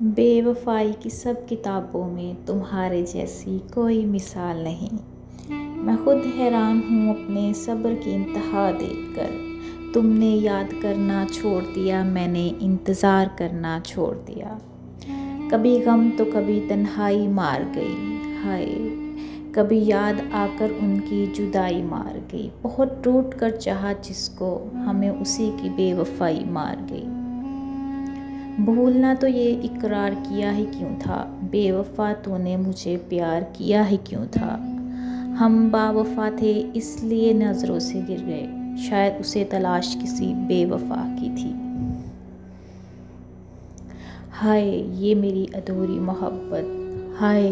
बेवफाई की सब किताबों में तुम्हारे जैसी कोई मिसाल नहीं। मैं खुद हैरान हूँ अपने सब्र की इंतहा देखकर। तुमने याद करना छोड़ दिया, मैंने इंतज़ार करना छोड़ दिया। कभी गम तो कभी तन्हाई मार गई, हाय। कभी याद आकर उनकी जुदाई मार गई। बहुत टूट कर चाहा जिसको, हमें उसी की बेवफाई मार गई। भूलना तो ये इकरार किया ही क्यों था, बेवफा तूने मुझे प्यार किया ही क्यों था। हम बावफा थे इसलिए नज़रों से गिर गए, शायद उसे तलाश किसी बेवफा की थी। हाय ये मेरी अधूरी मोहब्बत, हाय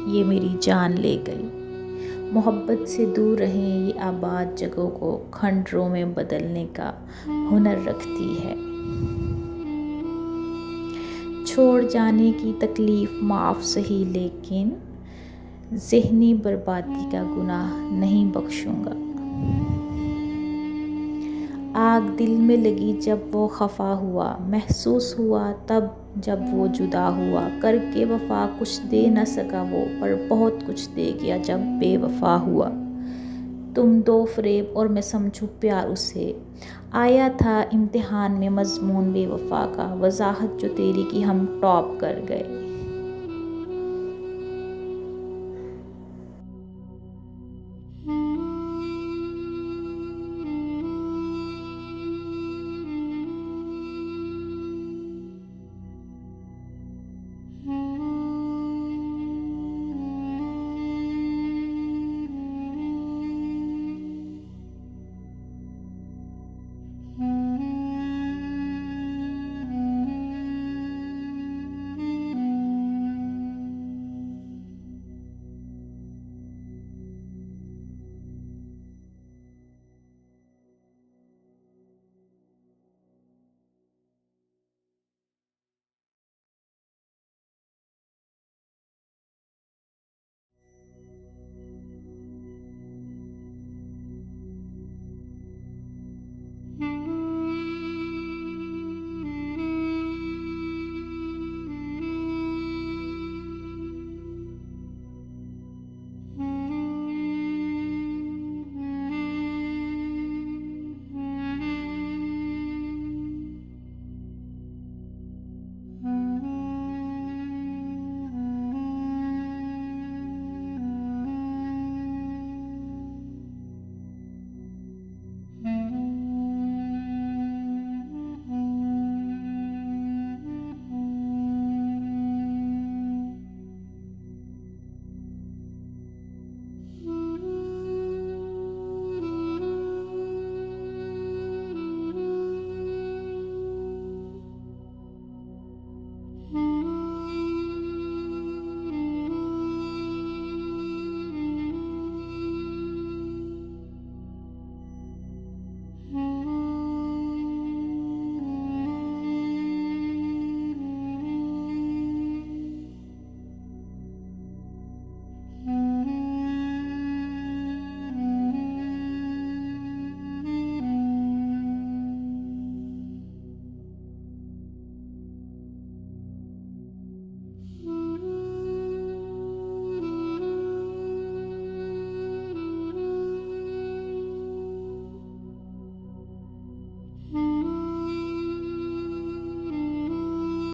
ये मेरी जान ले गई। मोहब्बत से दूर रहें ये आबाद जगहों को खंडरों में बदलने का हुनर रखती है। छोड़ जाने की तकलीफ़ माफ़ सही, लेकिन ज़हनी बर्बादी का गुनाह नहीं बख्शूँगा। आग दिल में लगी जब वो खफा हुआ, महसूस हुआ तब जब वो जुदा हुआ। करके वफा कुछ दे न सका वो, पर बहुत कुछ दे गया जब बेवफा हुआ। तुम दो फ़रेब और मैं समझूं प्यार उसे। आया था इम्तिहान में मज़मून बेवफा का, वजाहत जो तेरी की हम टॉप कर गए।